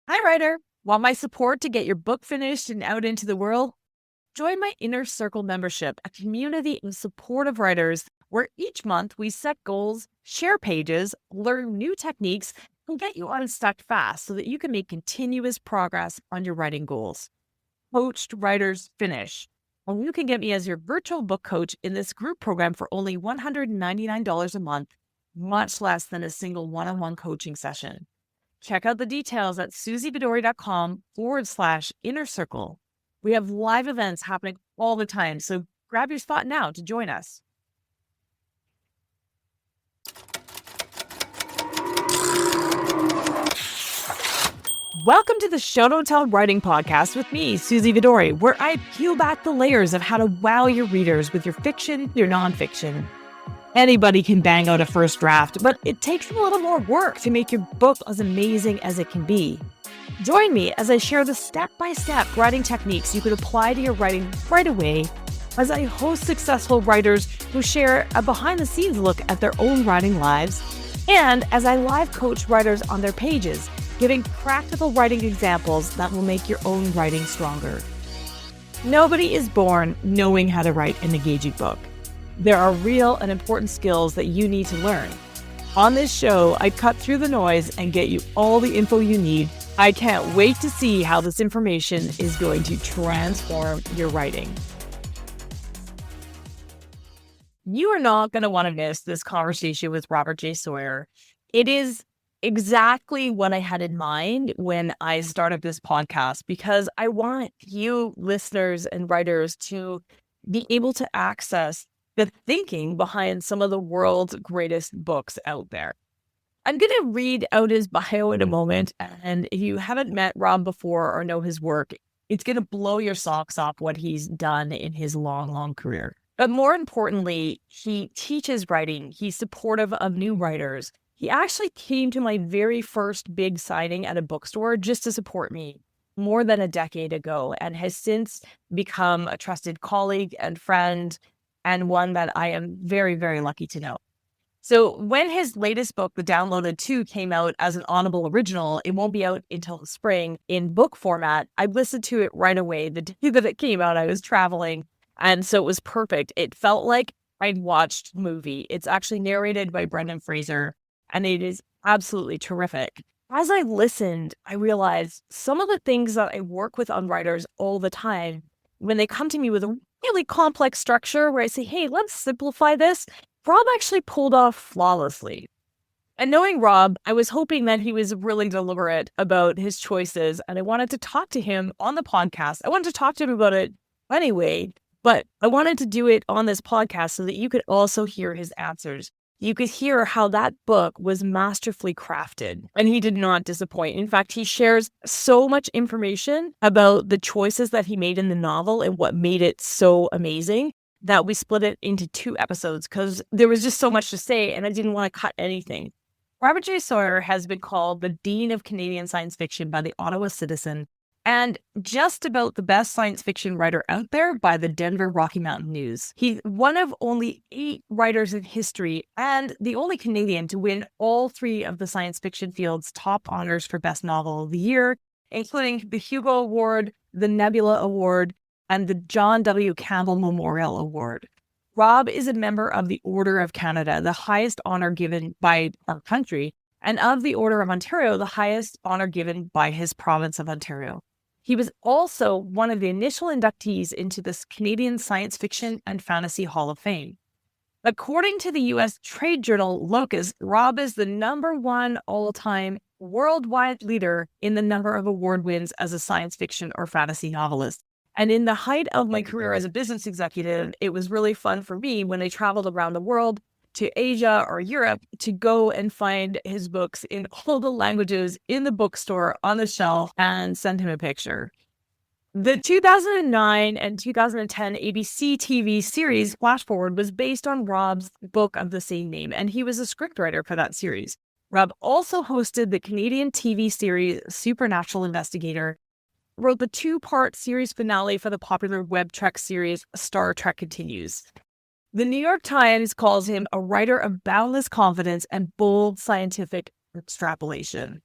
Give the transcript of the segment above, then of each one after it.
Hi, writer. Want my support to get your book finished and out into the world? Join my Inner Circle membership, a community of supportive writers where each month we set goals, share pages, learn new techniques, and get you unstuck fast so that you can make continuous progress on your writing goals. Coached Writers Finish. And you can get me as your virtual book coach in this group program for only $199 a month, much less than a single one-on-one coaching session. Check out the details at susievidori.com/inner circle. We have live events happening all the time, so grab your spot now to join us. Welcome to the Show Don't Tell Writing Podcast with me, Susie Vidori, where I peel back the layers of how to wow your readers with your fiction, your nonfiction. Anybody can bang out a first draft, but it takes a little more work to make your book as amazing as it can be. Join me as I share the step-by-step writing techniques you could apply to your writing right away, as I host successful writers who share a behind-the-scenes look at their own writing lives, and as I live coach writers on their pages, giving practical writing examples that will make your own writing stronger. Nobody is born knowing how to write an engaging book. There are real and important skills that you need to learn. On this show, I cut through the noise and get you all the info you need. I can't wait to see how this information is going to transform your writing. You are not going to want to miss this conversation with Robert J. Sawyer. It is exactly what I had in mind when I started this podcast, because I want you listeners and writers to be able to access the thinking behind some of the world's greatest books out there. I'm going to read out his bio in a moment, and if you haven't met Rob before or know his work, it's going to blow your socks off what he's done in his long, long career. But more importantly, he teaches writing. He's supportive of new writers. He actually came to my very first big signing at a bookstore just to support me more than a decade ago, and has since become a trusted colleague and friend, and one that I am very, very lucky to know. So when his latest book, The Downloaded 2, came out as an Audible original, it won't be out until the spring in book format. I listened to it right away. The day that it came out, I was traveling, and so it was perfect. It felt like I'd watched a movie. It's actually narrated by Brendan Fraser, and it is absolutely terrific. As I listened, I realized some of the things that I work with on writers all the time, when they come to me with a really complex structure where I say, hey, let's simplify this, Rob actually pulled off flawlessly. And knowing Rob, I was hoping that he was really deliberate about his choices, and I wanted to talk to him on the podcast. I wanted to talk to him about it anyway, but I wanted to do it on this podcast so that you could also hear his answers. You could hear how that book was masterfully crafted, and he did not disappoint. In fact, he shares so much information about the choices that he made in the novel and what made it so amazing that we split it into 2 episodes because there was just so much to say and I didn't want to cut anything. Robert J. Sawyer has been called the Dean of Canadian Science Fiction by the Ottawa Citizen, and just about the best science fiction writer out there by the Denver Rocky Mountain News. He's one of only 8 writers in history and the only Canadian to win all 3 of the science fiction field's top honors for Best Novel of the Year, including the Hugo Award, the Nebula Award, and the John W. Campbell Memorial Award. Rob is a member of the Order of Canada, the highest honor given by our country, and of the Order of Ontario, the highest honor given by his province of Ontario. He was also one of the initial inductees into the Canadian Science Fiction and Fantasy Hall of Fame. According to the U.S. trade journal Locus, Rob is the #1 all-time worldwide leader in the number of award wins as a science fiction or fantasy novelist. And in the height of my career as a business executive, it was really fun for me when I traveled around the world to Asia or Europe to go and find his books in all the languages in the bookstore on the shelf and send him a picture. The 2009 and 2010 ABC TV series Flash Forward was based on Rob's book of the same name, and he was a scriptwriter for that series. Rob also hosted the Canadian TV series Supernatural Investigator, wrote the 2-part series finale for the popular web Trek series Star Trek Continues. The New York Times calls him a writer of boundless confidence and bold scientific extrapolation.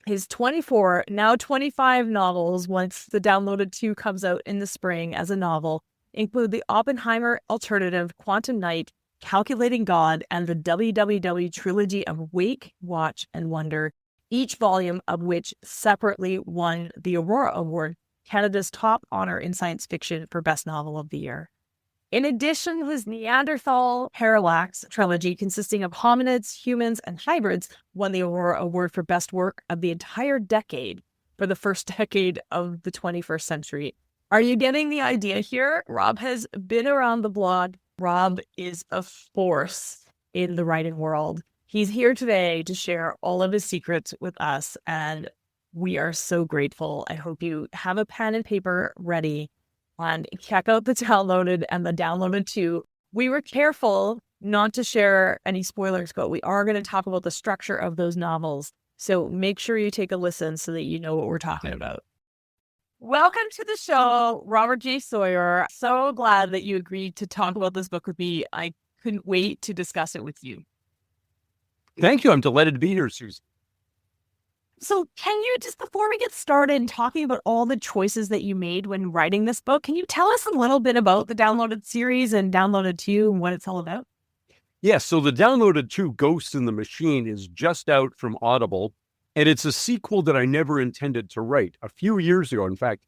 His 24, now 25 novels, once the Downloaded 2 comes out in the spring as a novel, include the Oppenheimer alternative Quantum Night, Calculating God, and the WWW trilogy of Wake, Watch, and Wonder, each volume of which separately won the Aurora Award, Canada's top honor in science fiction for Best Novel of the Year. In addition, his Neanderthal Parallax trilogy, consisting of hominids, humans, and hybrids, won the Aurora Award for Best Work of the entire decade for the first decade of the 21st century. Are you getting the idea here? Rob has been around the block. Rob is a force in the writing world. He's here today to share all of his secrets with us, and we are so grateful. I hope you have a pen and paper ready and check out the Downloaded and the Downloaded 2. We were careful not to share any spoilers, but we are going to talk about the structure of those novels. So make sure you take a listen so that you know what we're talking about. Welcome to the show, Robert J. Sawyer. So glad that you agreed to talk about this book with me. I couldn't wait to discuss it with you. Thank you. I'm delighted to be here, Susan. So can you, just before we get started talking about all the choices that you made when writing this book, can you tell us a little bit about the Downloaded series and Downloaded 2 and what it's all about? Yes, so the Downloaded 2, Ghost in the Machine, is just out from Audible, and it's a sequel that I never intended to write. A few years ago, in fact,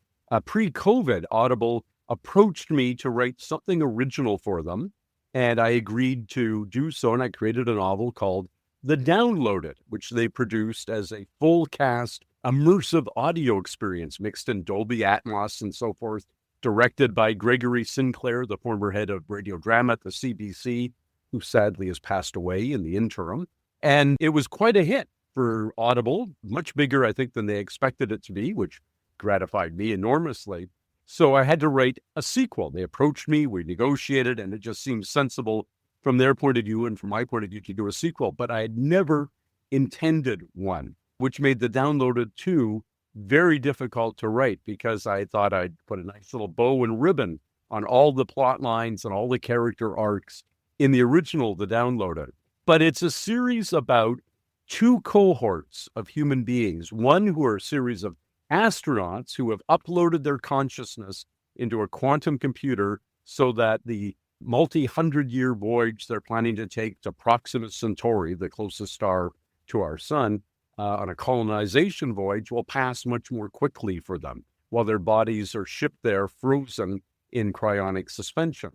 pre-COVID, Audible approached me to write something original for them, and I agreed to do so, and I created a novel called The Downloaded, which they produced as a full cast, immersive audio experience mixed in Dolby Atmos and so forth, directed by Gregory Sinclair, the former head of radio drama at the CBC, who sadly has passed away in the interim. And it was quite a hit for Audible, much bigger, I think, than they expected it to be, which gratified me enormously. So I had to write a sequel. They approached me, we negotiated, and it just seemed sensible from their point of view and from my point of view to do a sequel. But I had never intended one, which made the Downloaded 2 very difficult to write because I thought I'd put a nice little bow and ribbon on all the plot lines and all the character arcs in the original, The Downloaded. But it's a series about two cohorts of human beings, one who are a series of astronauts who have uploaded their consciousness into a quantum computer so that the multi-hundred-year voyage they're planning to take to Proxima Centauri, the closest star to our sun, on a colonization voyage will pass much more quickly for them, while their bodies are shipped there frozen in cryonic suspension.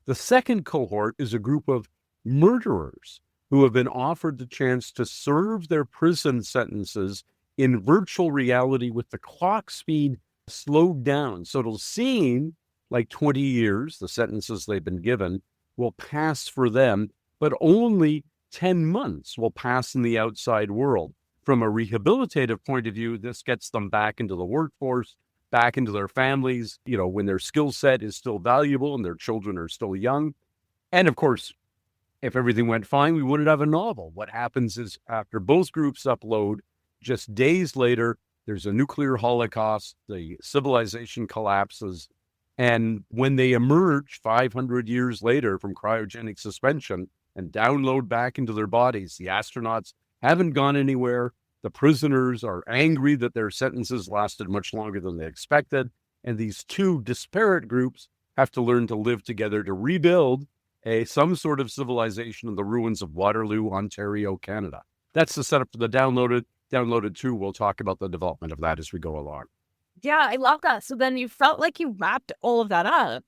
The second cohort is a group of murderers who have been offered the chance to serve their prison sentences in virtual reality with the clock speed slowed down. So it'll seem like 20 years, the sentences they've been given, will pass for them, but only 10 months will pass in the outside world. From a rehabilitative point of view, this gets them back into the workforce, back into their families, when their skill set is still valuable and their children are still young. And of course, if everything went fine, we wouldn't have a novel. What happens is after both groups upload, just days later, there's a nuclear holocaust, the civilization collapses, and when they emerge 500 years later from cryogenic suspension and download back into their bodies, the astronauts haven't gone anywhere. The prisoners are angry that their sentences lasted much longer than they expected. And these two disparate groups have to learn to live together to rebuild some sort of civilization in the ruins of Waterloo, Ontario, Canada. That's the setup for the Downloaded. Downloaded 2, we'll talk about the development of that as we go along. Yeah, I love that. So then you felt like you wrapped all of that up.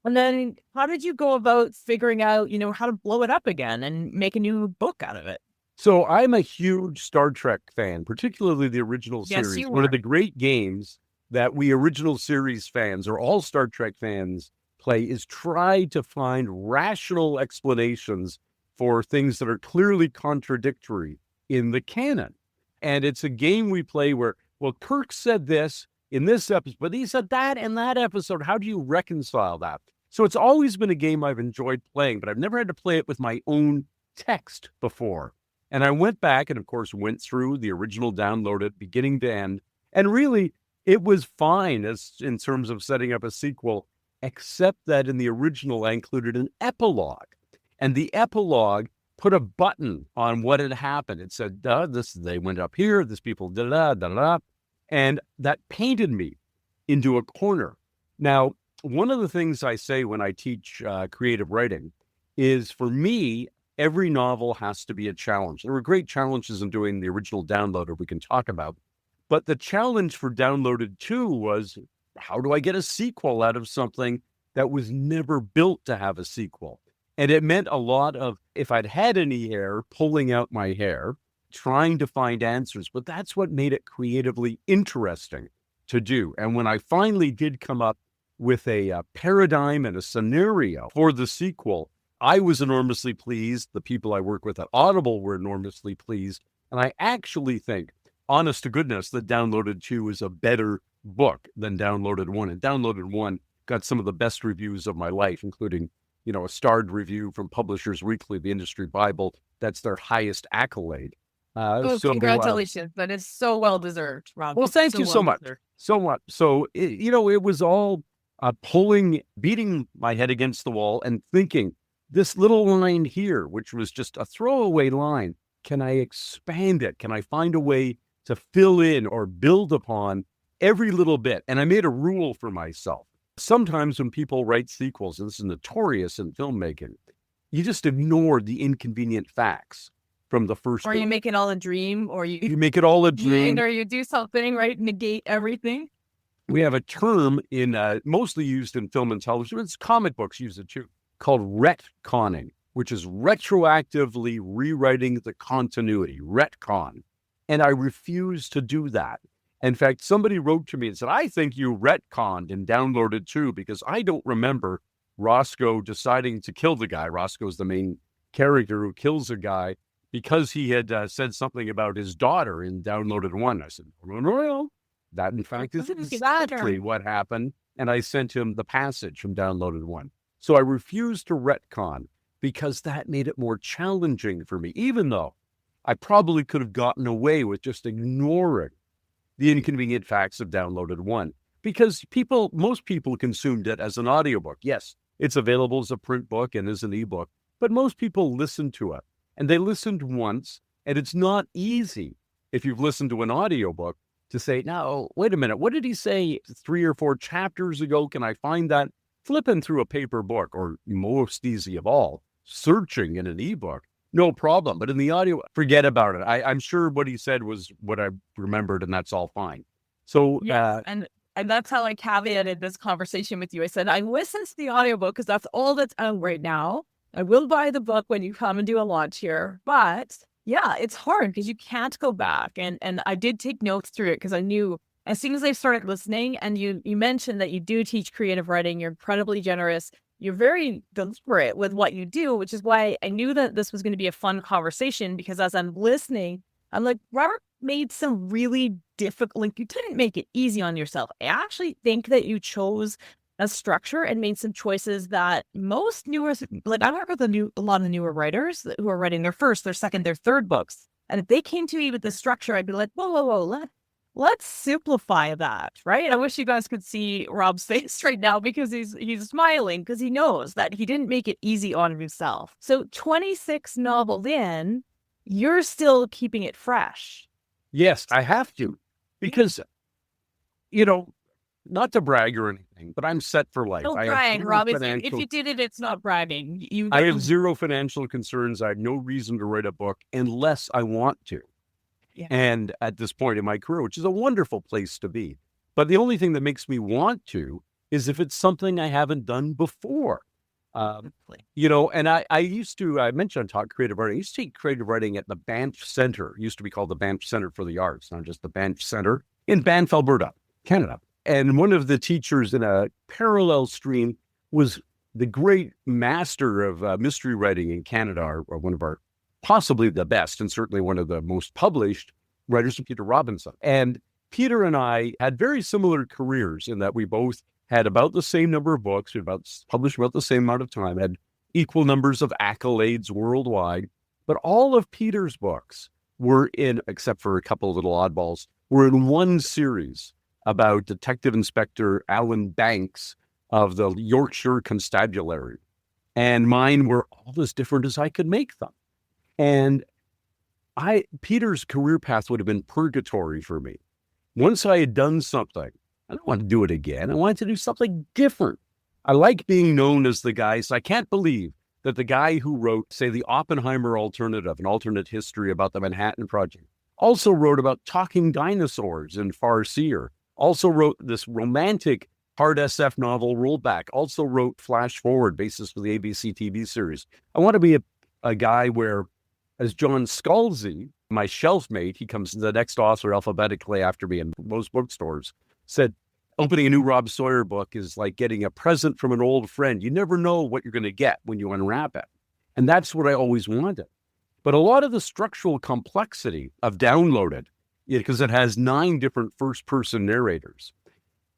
And then how did you go about figuring out, how to blow it up again and make a new book out of it? So I'm a huge Star Trek fan, particularly the original series. You One were. of the great games that we original series fans or all Star Trek fans play is try to find rational explanations for things that are clearly contradictory in the canon. And it's a game we play where, well, Kirk said this in this episode, but he said that in that episode. How do you reconcile that? So it's always been a game I've enjoyed playing, but I've never had to play it with my own text before. And I went back and, of course, went through the original Downloaded beginning to end. And really, it was fine as in terms of setting up a sequel, except that in the original, I included an epilogue. And the epilogue put a button on what had happened. It said, they went up here, this people, da-da-da. And that painted me into a corner. Now, one of the things I say when I teach creative writing is, for me, every novel has to be a challenge. There were great challenges in doing the original Downloader we can talk about. But the challenge for Downloaded 2 was, how do I get a sequel out of something that was never built to have a sequel? And it meant a lot of, if I'd had any hair, pulling out my hair, trying to find answers. But that's what made it creatively interesting to do. And when I finally did come up with a paradigm and a scenario for the sequel, I was enormously pleased. The people I work with at Audible were enormously pleased. And I actually think, honest to goodness, that Downloaded 2 is a better book than Downloaded 1. And Downloaded 1 got some of the best reviews of my life, including, a starred review from Publishers Weekly, the industry Bible. That's their highest accolade. Congratulations. That is so well-deserved, Rob. Well, thank you so much. So much. So, it was all beating my head against the wall and thinking, this little line here, which was just a throwaway line, can I expand it? Can I find a way to fill in or build upon every little bit? And I made a rule for myself. Sometimes when people write sequels, and this is notorious in filmmaking, you just ignore the inconvenient facts from the first. Or you make it all a dream, or you make it all a dream. Or you do something, right? Negate everything. We have a term mostly used in film and television. It's comic books use it too, called retconning, which is retroactively rewriting the continuity, retcon. And I refuse to do that. In fact, somebody wrote to me and said, I think you retconned and Downloaded 2 because I don't remember Roscoe deciding to kill the guy. Roscoe's the main character who kills a guy because he had said something about his daughter in Downloaded 1. I said, no. That, in fact, is exactly what happened. And I sent him the passage from Downloaded 1. So I refused to retcon because that made it more challenging for me, even though I probably could have gotten away with just ignoring the inconvenient facts of Downloaded 1, because most people consumed it as an audiobook. Yes, it's available as a print book and as an ebook, but most people listen to it, and they listened once, and it's not easy, if you've listened to an audiobook, to say, now, wait a minute, what did he say 3 or 4 chapters ago? Can I find that? Flipping through a paper book, or most easy of all, searching in an ebook, no problem. But in the audio, forget about it. I'm sure what he said was what I remembered, and that's all fine. So, yes, and that's how I caveated this conversation with you. I said, I listened to the audiobook because that's all that's out right now. I will buy the book when you come and do a launch here. But yeah, it's hard because you can't go back. And I did take notes through it because I knew as soon as I started listening, and you mentioned that you do teach creative writing, you're incredibly generous. You're very deliberate with what you do, which is why I knew that this was going to be a fun conversation, because as I'm listening, I'm like, Robert made some really difficult, you didn't make it easy on yourself. I actually think that you chose a structure and made some choices that most newer, I work with a lot of newer writers who are writing their first, their second, their third books. And if they came to me with this structure, I'd be like, whoa, let's simplify that, right? I wish you guys could see Rob's face right now, because he's smiling because he knows that he didn't make it easy on himself. So 26 novels in, you're still keeping it fresh. Yes, I have to, because, not to brag or anything, but I'm set for life. Don't brag, Rob. If you did it, it's not bragging. I have zero financial concerns. I have no reason to write a book unless I want to. Yeah. And at this point in my career, which is a wonderful place to be. But the only thing that makes me want to is if it's something I haven't done before. And I mentioned I taught creative writing. I used to teach creative writing at the Banff Center. It used to be called the Banff Center for the Arts, not just the Banff Center, in Banff, Alberta, Canada. And one of the teachers in a parallel stream was the great master of mystery writing in Canada, or one of our possibly the best, and certainly one of the most published writers, Peter Robinson. And Peter and I had very similar careers in that we both had about the same number of books, we published about the same amount of time, had equal numbers of accolades worldwide. But all of Peter's books were in, except for a couple of little oddballs, were in one series about Detective Inspector Alan Banks of the Yorkshire Constabulary. And mine were all as different as I could make them. And Peter's career path would have been purgatory for me. Once I had done something, I don't want to do it again. I wanted to do something different. I like being known as the guy. So I can't believe that the guy who wrote, say, the Oppenheimer Alternative, an alternate history about the Manhattan Project, also wrote about talking dinosaurs in Farseer, also wrote this romantic hard SF novel Rollback, also wrote Flash Forward, basis for the ABC TV series. I want to be a guy where, as John Scalzi, my shelf mate, he comes the next author alphabetically after me in most bookstores, said, opening a new Rob Sawyer book is like getting a present from an old friend. You never know what you're going to get when you unwrap it. And that's what I always wanted. But a lot of the structural complexity of Downloaded, because it has 9 different first-person narrators,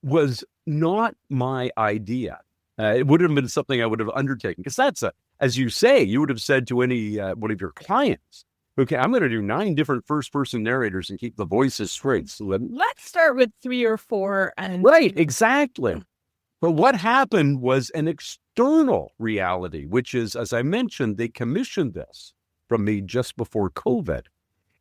was not my idea. It would have been something I would have undertaken, because that's as you say, you would have said to any one of your clients, okay, I'm going to do 9 different first-person narrators and keep the voices straight. So let's start with 3 or 4. And right, exactly. But what happened was an external reality, which is, as I mentioned, they commissioned this from me just before COVID.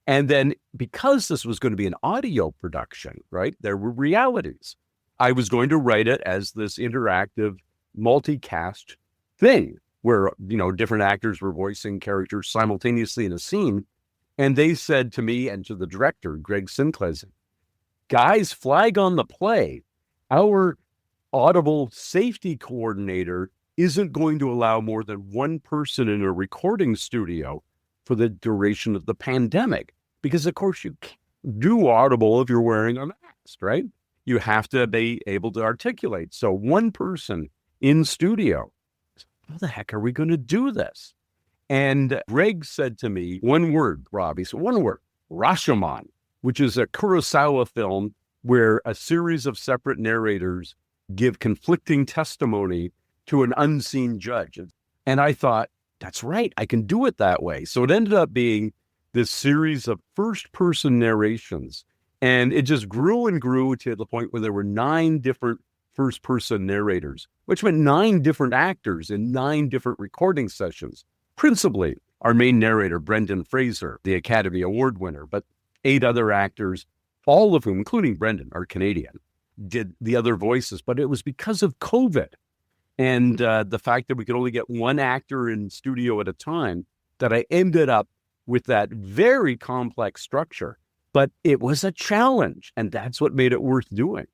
And then because this was going to be an audio production, right, there were realities. I was going to write it as this interactive multicast thing where, different actors were voicing characters simultaneously in a scene. And they said to me and to the director, Greg Sinclair, guys, flag on the play. Our Audible safety coordinator isn't going to allow more than 1 person in a recording studio for the duration of the pandemic. Because, of course, you can't do Audible if you're wearing a mask, right? You have to be able to articulate. So 1 person in studio. How the heck are we going to do this? And Greg said to me, 1 word, Rob. He said, 1 word, Rashomon, which is a Kurosawa film where a series of separate narrators give conflicting testimony to an unseen judge. And I thought, that's right, I can do it that way. So it ended up being this series of first-person narrations. And it just grew and grew to the point where there were 9 different first-person narrators, which meant 9 different actors in 9 different recording sessions. Principally, our main narrator, Brendan Fraser, the Academy Award winner, but 8 other actors, all of whom, including Brendan, are Canadian, did the other voices. But it was because of COVID and the fact that we could only get 1 actor in studio at a time that I ended up with that very complex structure. But it was a challenge, and that's what made it worth doing.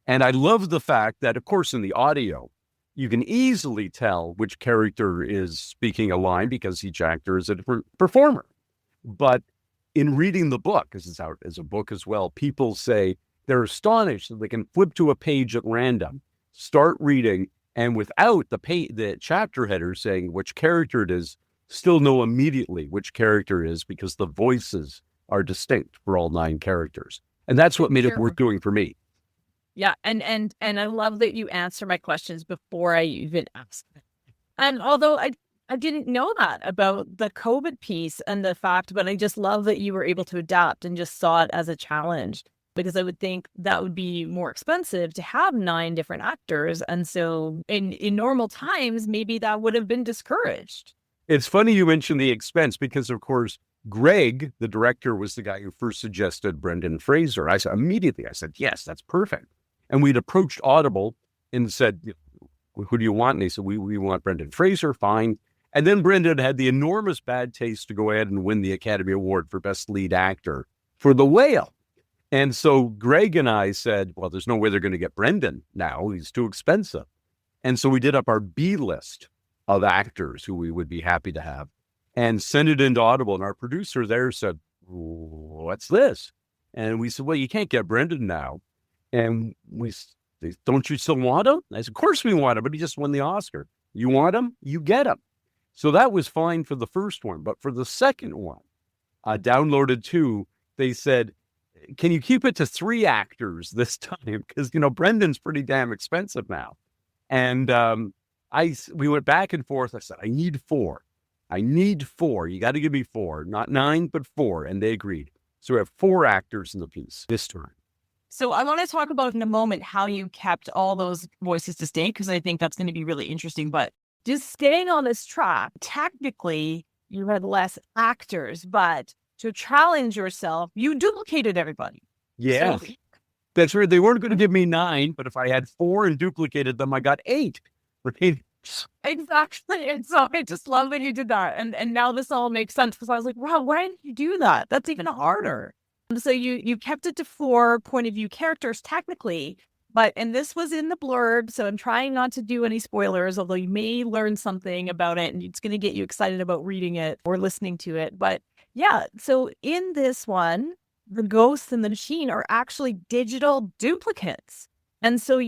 And I love the fact that, of course, in the audio, you can easily tell which character is speaking a line because each actor is a different performer. But in reading the book, because it's out as a book as well, people say they're astonished that they can flip to a page at random, start reading, and without the chapter header saying which character it is, still know immediately which character it is because the voices are distinct for all 9 characters. And that's what made it worth doing for me. Yeah. And I love that you answer my questions before I even ask them. And although I didn't know that about the COVID piece and the fact, but I just love that you were able to adapt and just saw it as a challenge, because I would think that would be more expensive to have 9 different actors. And so in normal times, maybe that would have been discouraged. It's funny you mentioned the expense because, of course, Greg, the director, was the guy who first suggested Brendan Fraser. I said, yes, that's perfect. And we'd approached Audible and said, who do you want? And they said, we want Brendan Fraser, fine. And then Brendan had the enormous bad taste to go ahead and win the Academy Award for Best Lead Actor for The Whale. And so Greg and I said, well, there's no way they're going to get Brendan now. He's too expensive. And so we did up our B list of actors who we would be happy to have and sent it into Audible. And our producer there said, what's this? And we said, well, you can't get Brendan now. And we said, don't you still want him? I said, of course we want him, but he just won the Oscar. You want him? You get him. So that was fine for the first one. But for the second one, Downloaded 2, they said, can you keep it to 3 actors this time? Because, Brendan's pretty damn expensive now. And we went back and forth. I said, I need 4. You got to give me 4, not 9, but 4. And they agreed. So we have 4 actors in the piece this time. So I want to talk about in a moment how you kept all those voices distinct, because I think that's going to be really interesting. But just staying on this track, technically, you had less actors, but to challenge yourself, you duplicated everybody. Yeah, So that's right. They weren't going to give me 9, but if I had 4 and duplicated them, I got 8. Right? exactly. And so I just love that you did that. And now this all makes sense because I was like, wow, why didn't you do that? That's even harder. So you kept it to 4 point of view characters technically, and this was in the blurb, so I'm trying not to do any spoilers, although you may learn something about it and it's going to get you excited about reading it or listening to it. But yeah, so in this one, the ghosts in the machine are actually digital duplicates. And so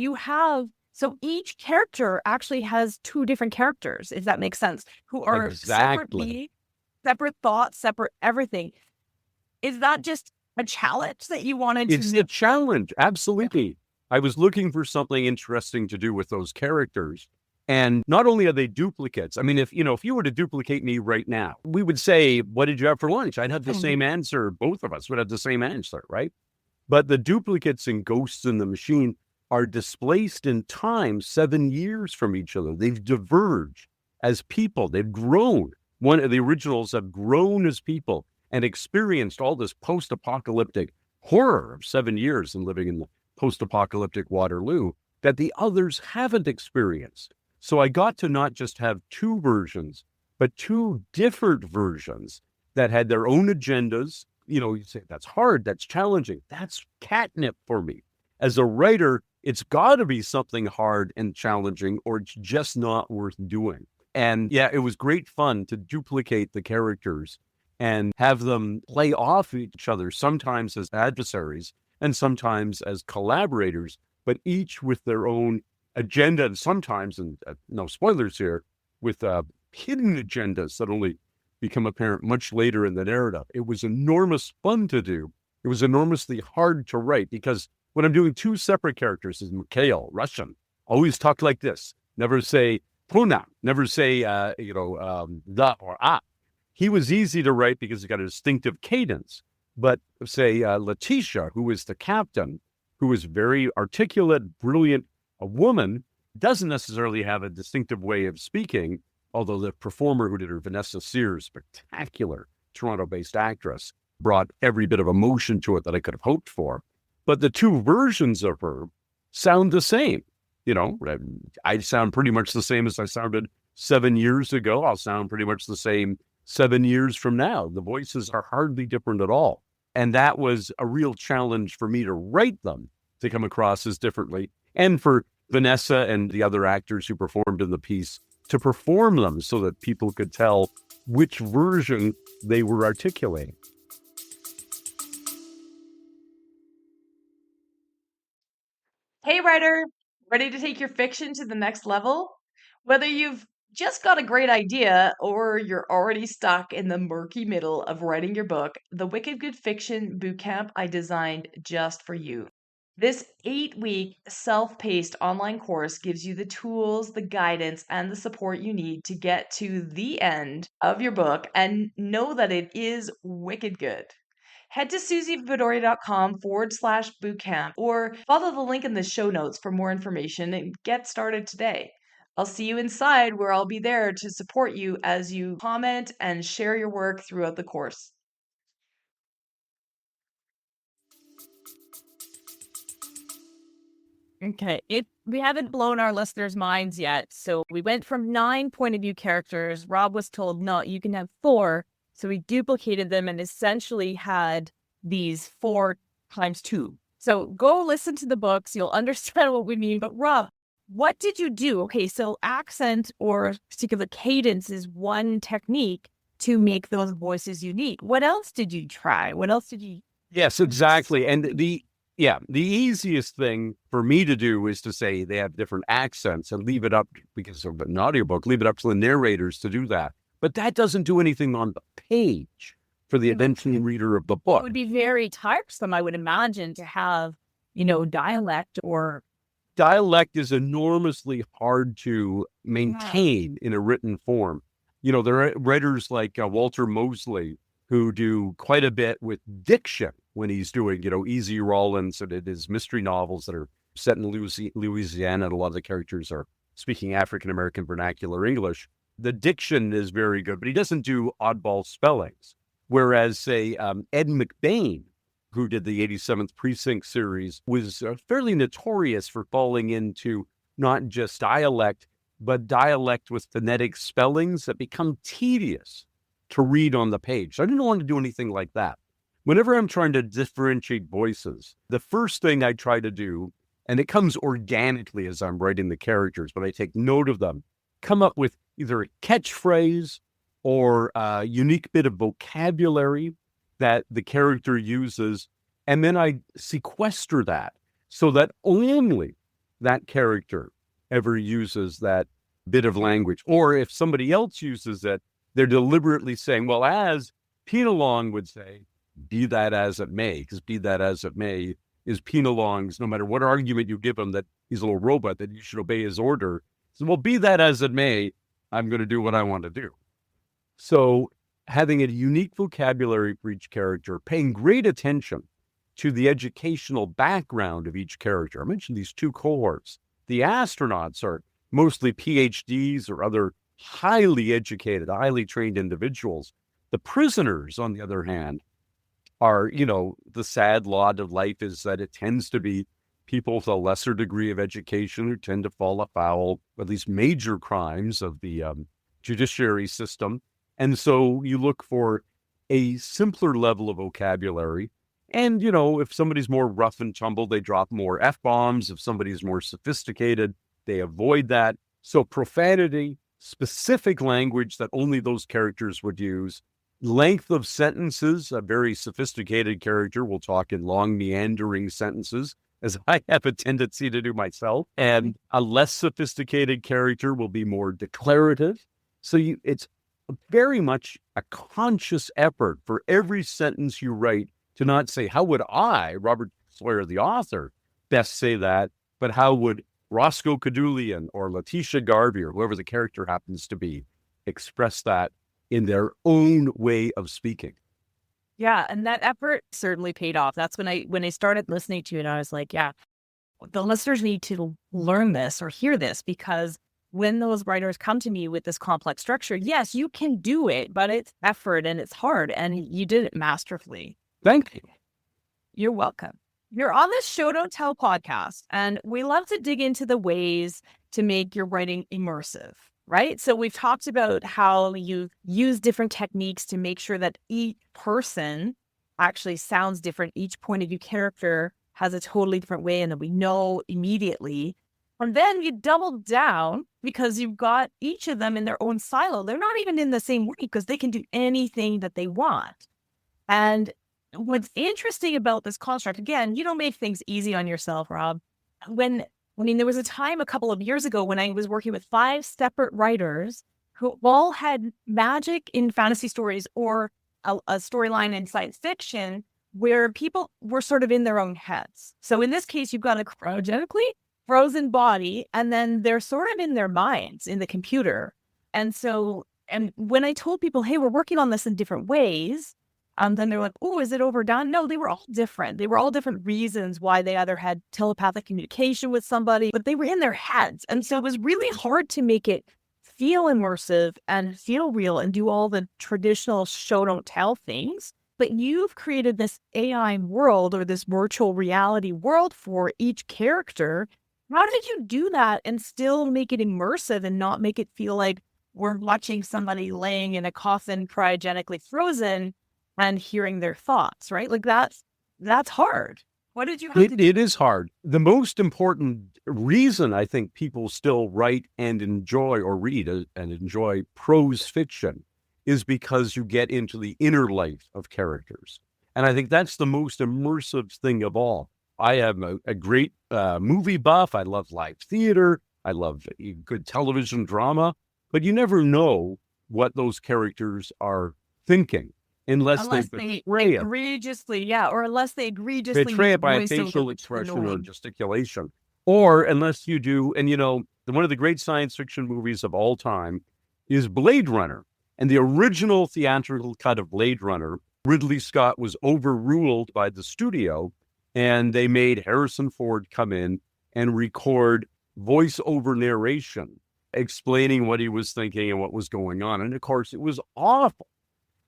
each character actually has 2 different characters, if that makes sense, who are Exactly. separate thoughts, separate everything. Is that just a challenge that you wanted It's to? a challenge. Absolutely. I was looking for something interesting to do with those characters. And not only are they duplicates, I mean, if you were to duplicate me right now, we would say, what did you have for lunch? I'd have the same answer. Both of us would have the same answer, right? But the duplicates and ghosts in the machine are displaced in time 7 years from each other. They've diverged as people. They've grown. One of the originals have grown as people and experienced all this post-apocalyptic horror of 7 years and living in the post-apocalyptic Waterloo that the others haven't experienced. So I got to not just have 2 versions, but 2 different versions that had their own agendas. You say, that's hard, that's challenging. That's catnip for me. As a writer, it's got to be something hard and challenging, or it's just not worth doing. And yeah, it was great fun to duplicate the characters and have them play off each other, sometimes as adversaries and sometimes as collaborators, but each with their own agenda, and sometimes, and no spoilers here, with hidden agendas that only become apparent much later in the narrative. It was enormous fun to do. It was enormously hard to write because when I'm doing 2 separate characters, is Mikhail, Russian, always talk like this, never say pronoun, never say, the or ah. He was easy to write because he got a distinctive cadence. But say Letitia, who is the captain, who is very articulate, brilliant, a woman, doesn't necessarily have a distinctive way of speaking, although the performer who did her, Vanessa Sears, spectacular Toronto-based actress, brought every bit of emotion to it that I could have hoped for. But the 2 versions of her sound the same. I sound pretty much the same as I sounded 7 years ago. I'll sound pretty much the same 7 years from now. The voices are hardly different at all. And that was a real challenge for me to write them to come across as differently, and for Vanessa and the other actors who performed in the piece to perform them so that people could tell which version they were articulating. Hey, writer, ready to take your fiction to the next level? Whether you've just got a great idea or you're already stuck in the murky middle of writing your book, the Wicked Good Fiction Bootcamp I designed just for you. This 8-week self paced online course gives you the tools, the guidance, and the support you need to get to the end of your book and know that it is wicked good. Head to susiebedoria.com/bootcamp or follow the link in the show notes for more information and get started today. I'll see you inside where I'll be there to support you as you comment and share your work throughout the course. Okay, we haven't blown our listeners' minds yet. So we went from 9 point of view characters. Rob was told, no, you can have 4. So we duplicated them and essentially had these 4 times 2. So go listen to the books. You'll understand what we mean. But Rob, what did you do? Okay, so accent or particular cadence is one technique to make those voices unique. What else did you try? What else did you? Yes, exactly. And the easiest thing for me to do is to say they have different accents and leave it up, because of an audiobook, leave it up to the narrators to do that. But that doesn't do anything on the page for the eventual reader of the book. It would be very tiresome, I would imagine, to have, dialect or... Dialect is enormously hard to maintain in a written form. There are writers like Walter Mosley who do quite a bit with diction when he's doing, Easy Rawlins and his mystery novels that are set in Louisiana, and a lot of the characters are speaking African-American vernacular English. the diction is very good, but he doesn't do oddball spellings. Whereas, say, Ed McBain, who did the 87th Precinct series, was fairly notorious for falling into not just dialect, but dialect with phonetic spellings that become tedious to read on the page. I didn't want to do anything like that. Whenever I'm trying to differentiate voices, the first thing I try to do, and it comes organically as I'm writing the characters, but I take note of them, come up with either a catchphrase or a unique bit of vocabulary that the character uses, and then I sequester that so that only that character ever uses that bit of language. Or if somebody else uses it, they're deliberately saying, well, as Penelong would say, be that as it may, because be that as it may is Penelong's, no matter what argument you give him that he's a little robot, that you should obey his order. So, well, be that as it may, I'm going to do what I want to do. So having a unique vocabulary for each character, paying great attention to the educational background of each character. I mentioned these two cohorts. The astronauts are mostly PhDs or other highly educated, highly trained individuals. The prisoners, on the other hand, are, the sad lot of life is that it tends to be people with a lesser degree of education who tend to fall afoul, at least major crimes of the judiciary system. And so you look for a simpler level of vocabulary. And, if somebody's more rough and tumble, they drop more F-bombs. If somebody's more sophisticated, they avoid that. So profanity, specific language that only those characters would use. Length of sentences, a very sophisticated character will talk in long, meandering sentences, as I have a tendency to do myself. And a less sophisticated character will be more declarative. So it's very much a conscious effort for every sentence you write to not say, how would I, Robert Sawyer, the author, best say that, but how would Roscoe Cadulian or Letitia Garvey or whoever the character happens to be express that in their own way of speaking. Yeah, and that effort certainly paid off. That's when I started listening to it, I was like, yeah, the listeners need to learn this or hear this, because when those writers come to me with this complex structure, yes, you can do it, but it's effort and it's hard, and you did it masterfully. Thank you. You're welcome. You're on this Show Don't Tell podcast, and we love to dig into the ways to make your writing immersive, right? So we've talked about how you use different techniques to make sure that each person actually sounds different. Each point of view character has a totally different way, and that we know immediately. And then you double down because you've got each of them in their own silo. They're not even in the same way because they can do anything that they want. And what's interesting about this construct, again, you don't make things easy on yourself, Rob. There was a time a couple of years ago when I was working with 5 separate writers who all had magic in fantasy stories or a storyline in science fiction where people were sort of in their own heads. So in this case, you've got a cryogenically frozen body, and then they're sort of in their minds in the computer. And when I told people, hey, we're working on this in different ways, then they're like, oh, is it overdone? No, they were all different. They were all different reasons why they either had telepathic communication with somebody, but they were in their heads. And so it was really hard to make it feel immersive and feel real and do all the traditional show don't tell things. But you've created this AI world or this virtual reality world for each character. How did you do that and still make it immersive and not make it feel like we're watching somebody laying in a coffin cryogenically frozen and hearing their thoughts, right? Like that's hard. What did you have to do? It is hard. The most important reason I think people still write and enjoy or read and enjoy prose fiction is because you get into the inner life of characters. And I think that's the most immersive thing of all. I am a great movie buff. I love live theater. I love good television drama. But you never know what those characters are thinking. Unless they betray it. Egregiously, or unless they egregiously betray it by a facial expression or gesticulation. Or unless you do, and one of the great science fiction movies of all time is Blade Runner. And the original theatrical cut of Blade Runner, Ridley Scott was overruled by the studio, and they made Harrison Ford come in and record voiceover narration explaining what he was thinking and what was going on. And of course, it was awful.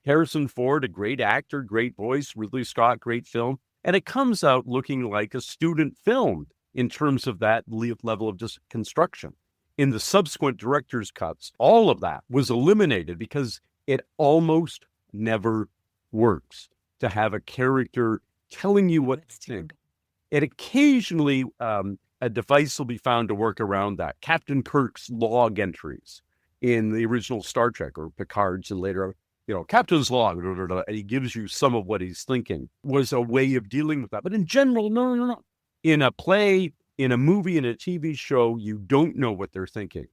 Harrison Ford, a great actor, great voice, Ridley Scott, great film. And it comes out looking like a student film in terms of that level of just construction. In the subsequent director's cuts, all of that was eliminated because it almost never works to have a character telling you what to think. It occasionally, a device will be found to work around that. Captain Kirk's log entries in the original Star Trek, or Picard's and later, Captain's log, and he gives you some of what he's thinking, was a way of dealing with that. But in general, no. In a play, in a movie, in a TV show, you don't know what they're thinking.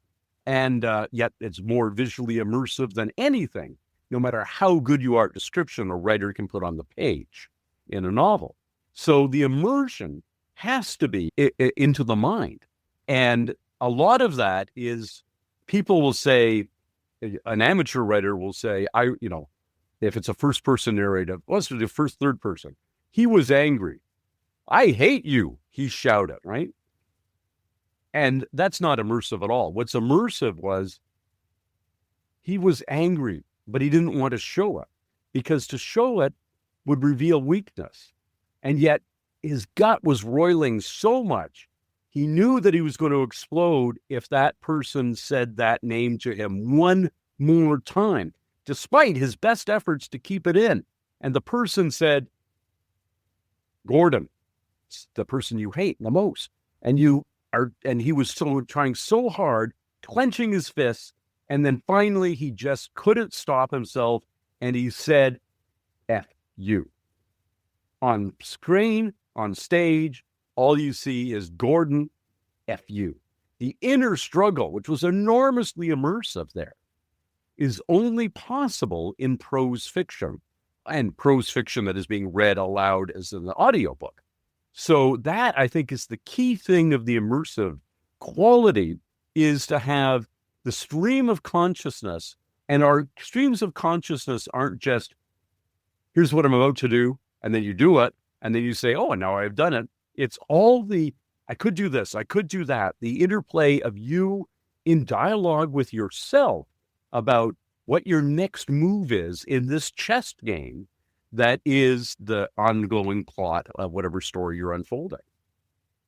And yet it's more visually immersive than anything, no matter how good you are at description a writer can put on the page in a novel. So the immersion has to be into the mind. And a lot of that is, people will say, an amateur writer will say, if it's a first person narrative, let's do the first third person. He was angry. I hate you, he shouted, right? And that's not immersive at all. What's immersive was he was angry, but he didn't want to show it, because to show it would reveal weakness. And yet his gut was roiling so much, he knew that he was going to explode if that person said that name to him one more time, despite his best efforts to keep it in. And the person said, Gordon, it's the person you hate the most. And he was trying so hard, clenching his fists. And then finally, he just couldn't stop himself. And he said, F you. On screen, on stage, all you see is Gordon, F you. The inner struggle, which was enormously immersive there, is only possible in prose fiction, and prose fiction that is being read aloud as an audiobook. So that, I think, is the key thing of the immersive quality, is to have the stream of consciousness. And our streams of consciousness aren't just, here's what I'm about to do, and then you do it, and then you say, oh, and now I've done it. It's all the, I could do this, I could do that. The interplay of you in dialogue with yourself about what your next move is in this chess game that is the ongoing plot of whatever story you're unfolding.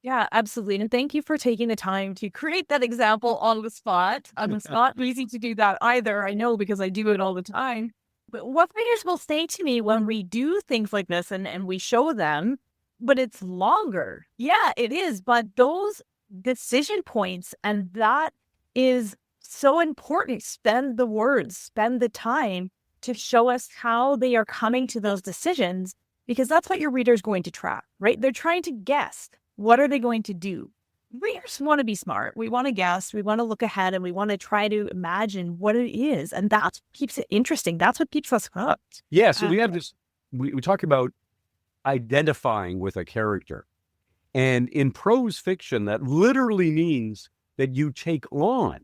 Yeah, absolutely. And thank you for taking the time to create that example on the spot. It's not easy to do that either. I know, because I do it all the time. But what writers will say to me when we do things like this and we show them, but it's longer. Yeah, it is. But those decision points, and that is so important. Spend the words, spend the time to show us how they are coming to those decisions, because that's what your reader's going to track, right? They're trying to guess. What are they going to do? Readers want to be smart. We want to guess. We want to look ahead, and we want to try to imagine what it is. And that's what keeps it interesting. That's what keeps us hooked. Yeah. So we have this, we talk about identifying with a character. And in prose fiction, that literally means that you take on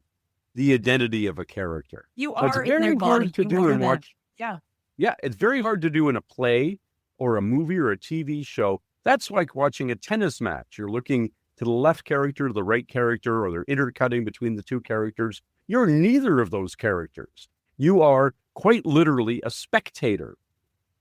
the identity of a character. You So it's are in their very body. hard to You do are and them. watch. Yeah. Yeah, it's very hard to do in a play or a movie or a TV show. That's like watching a tennis match. You're looking to the left character, to the right character, or they're intercutting between the two characters. You're neither of those characters. You are quite literally a spectator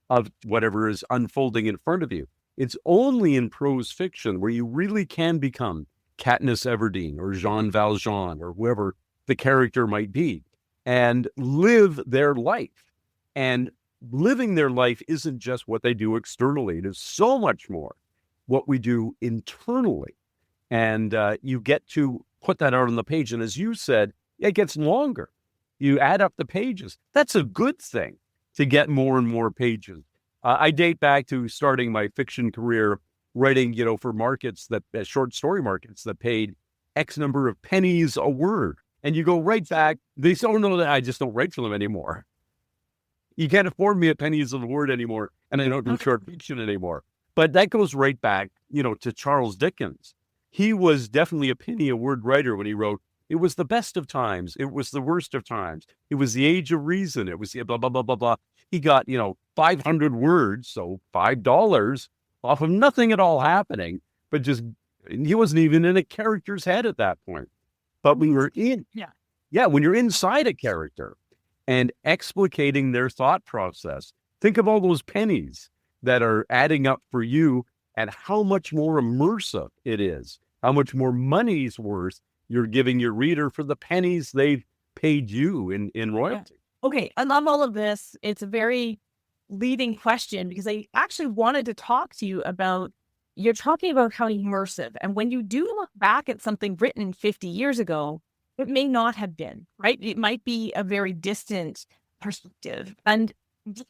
of whatever is unfolding in front of you. It's only in prose fiction where you really can become Katniss Everdeen or Jean Valjean or whoever the character might be and live their life. And living their life isn't just what they do externally. It is so much more what we do internally. And you get to put that out on the page. And as you said, it gets longer. You add up the pages. That's a good thing, to get more and more pages. I date back to starting my fiction career writing, for markets that, short story markets that paid X number of pennies a word. And you go right back. They say, oh, no, I just don't write for them anymore. You can't afford me at pennies a word anymore. And I don't do short fiction anymore. But that goes right back, to Charles Dickens. He was definitely a penny a word writer when he wrote, it was the best of times. It was the worst of times. It was the age of reason. It was blah, blah, blah, blah, blah. He got, 500 words, so $5 off of nothing at all happening, but just, he wasn't even in a character's head at that point. But we were in. Yeah. when you're inside a character and explicating their thought process, think of all those pennies that are adding up for you and how much more immersive it is, how much more money's worth you're giving your reader for the pennies they've paid you in royalty. Yeah. Okay, I love all of this. It's a very leading question because I actually wanted to talk to you about, you're talking about how immersive. And when you do look back at something written 50 years ago, it may not have been, right? It might be a very distant perspective. And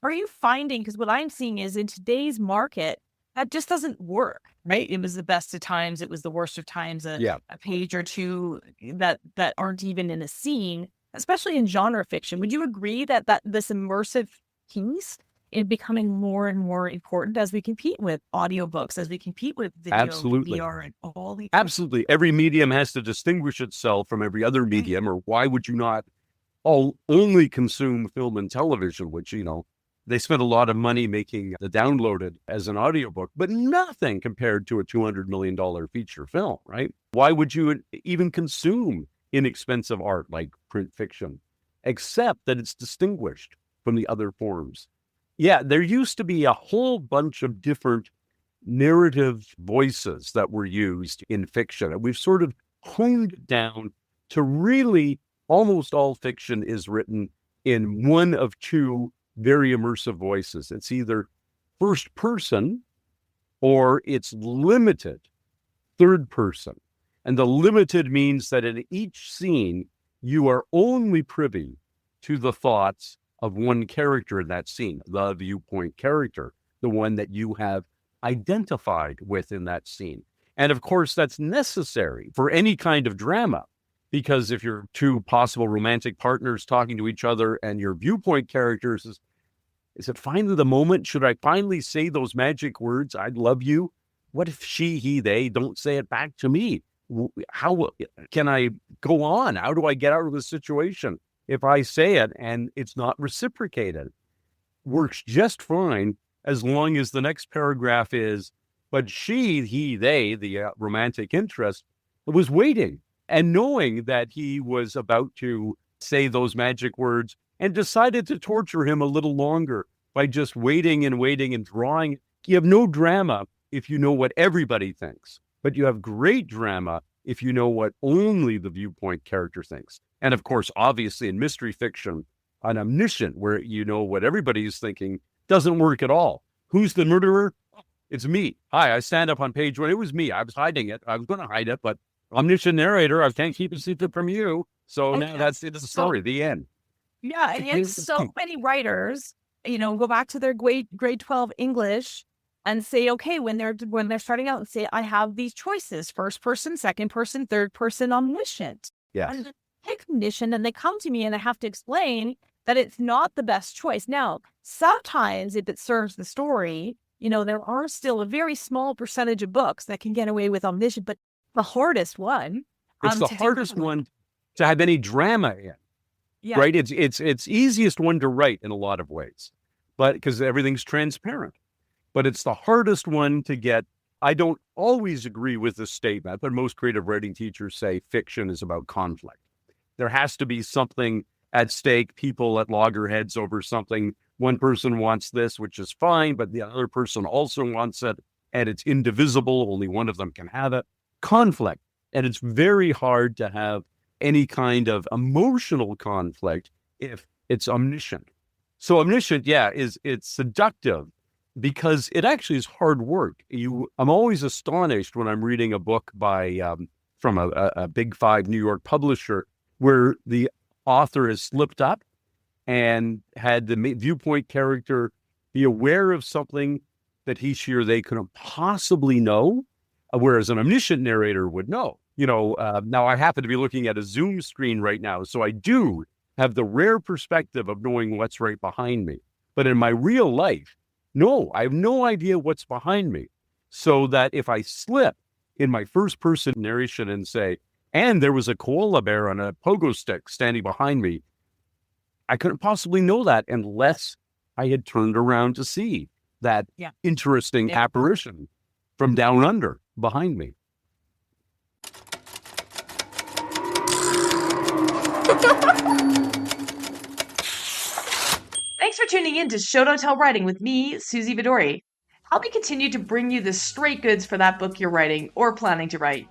are you finding, because what I'm seeing is in today's market, that just doesn't work, right? It was the best of times. It was the worst of times. A page or two that aren't even in a scene, especially in genre fiction. Would you agree that this immersive piece is becoming more and more important as we compete with audiobooks, as we compete with video, Absolutely. VR, and all these? Absolutely. Every medium has to distinguish itself from every other medium, or why would you not only consume film and television, which, they spent a lot of money making the downloaded as an audiobook, but nothing compared to a $200 million feature film, right? Why would you even consume inexpensive art like print fiction, except that it's distinguished from the other forms? Yeah, there used to be a whole bunch of different narrative voices that were used in fiction, and we've sort of honed it down to really almost all fiction is written in one of two very immersive voices. It's either first person or it's limited third person. And the limited means that in each scene, you are only privy to the thoughts of one character in that scene, the viewpoint character, the one that you have identified with in that scene. And of course, that's necessary for any kind of drama, because if you're two possible romantic partners talking to each other and your viewpoint characters is it finally the moment? Should I finally say those magic words, I love you? What if she, he, they don't say it back to me? How can I go on? How do I get out of this situation if I say it and it's not reciprocated? Works just fine as long as the next paragraph is, but she, he, they, the romantic interest, was waiting and knowing that he was about to say those magic words and decided to torture him a little longer by just waiting and drawing. You have no drama if you know what everybody thinks, but you have great drama if you know what only the viewpoint character thinks. And of course, obviously in mystery fiction, an omniscient where you know what everybody is thinking doesn't work at all. Who's the murderer? It's me. Hi, I stand up on page 1. It was me. I was hiding it. I was going to hide it, but omniscient narrator, I can't keep a secret from you. So now that's the story, the end. Yeah, and so many writers, go back to their grade 12 English and say, okay, when they're starting out and say, I have these choices, first person, second person, third person, omniscient. Yeah. And they pick omniscient and they come to me and I have to explain that it's not the best choice. Now, sometimes if it serves the story, there are still a very small percentage of books that can get away with omniscient, but the hardest one. It's the hardest one to have any drama in. Yeah. Right? It's easiest one to write in a lot of ways, but because everything's transparent. But it's the hardest one to get. I don't always agree with this statement, but most creative writing teachers say fiction is about conflict. There has to be something at stake, people at loggerheads over something. One person wants this, which is fine, but the other person also wants it, and it's indivisible. Only one of them can have it. Conflict. And it's very hard to have any kind of emotional conflict if it's omniscient. So omniscient, it's seductive because it actually is hard work. I'm always astonished when I'm reading a book by from a big 5 New York publisher where the author has slipped up and had the viewpoint character be aware of something that he, she, or they couldn't possibly know, whereas an omniscient narrator would know. Now I happen to be looking at a Zoom screen right now, so I do have the rare perspective of knowing what's right behind me. But in my real life, no, I have no idea what's behind me. So that if I slip in my first person narration and say, and there was a koala bear on a pogo stick standing behind me, I couldn't possibly know that unless I had turned around to see that interesting apparition from down under behind me. for tuning in to Show Don't Tell Writing with me, Susie Vidori. Help me continue to bring you the straight goods for that book you're writing or planning to write.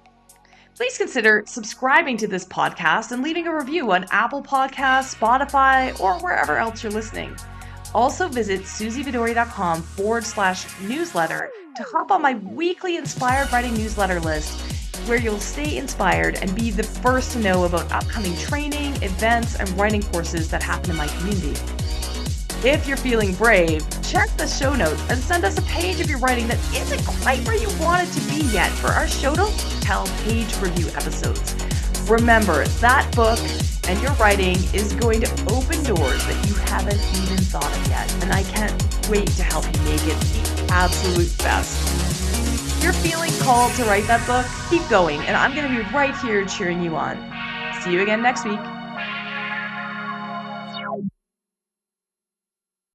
Please consider subscribing to this podcast and leaving a review on Apple Podcasts, Spotify, or wherever else you're listening. Also visit susievidori.com/newsletter to hop on my weekly Inspired Writing newsletter list, where you'll stay inspired and be the first to know about upcoming training, events, and writing courses that happen in my community. If you're feeling brave, check the show notes and send us a page of your writing that isn't quite where you want it to be yet for our Show Don't Tell page review episodes. Remember, that book and your writing is going to open doors that you haven't even thought of yet, and I can't wait to help you make it the absolute best. If you're feeling called to write that book, keep going, and I'm going to be right here cheering you on. See you again next week.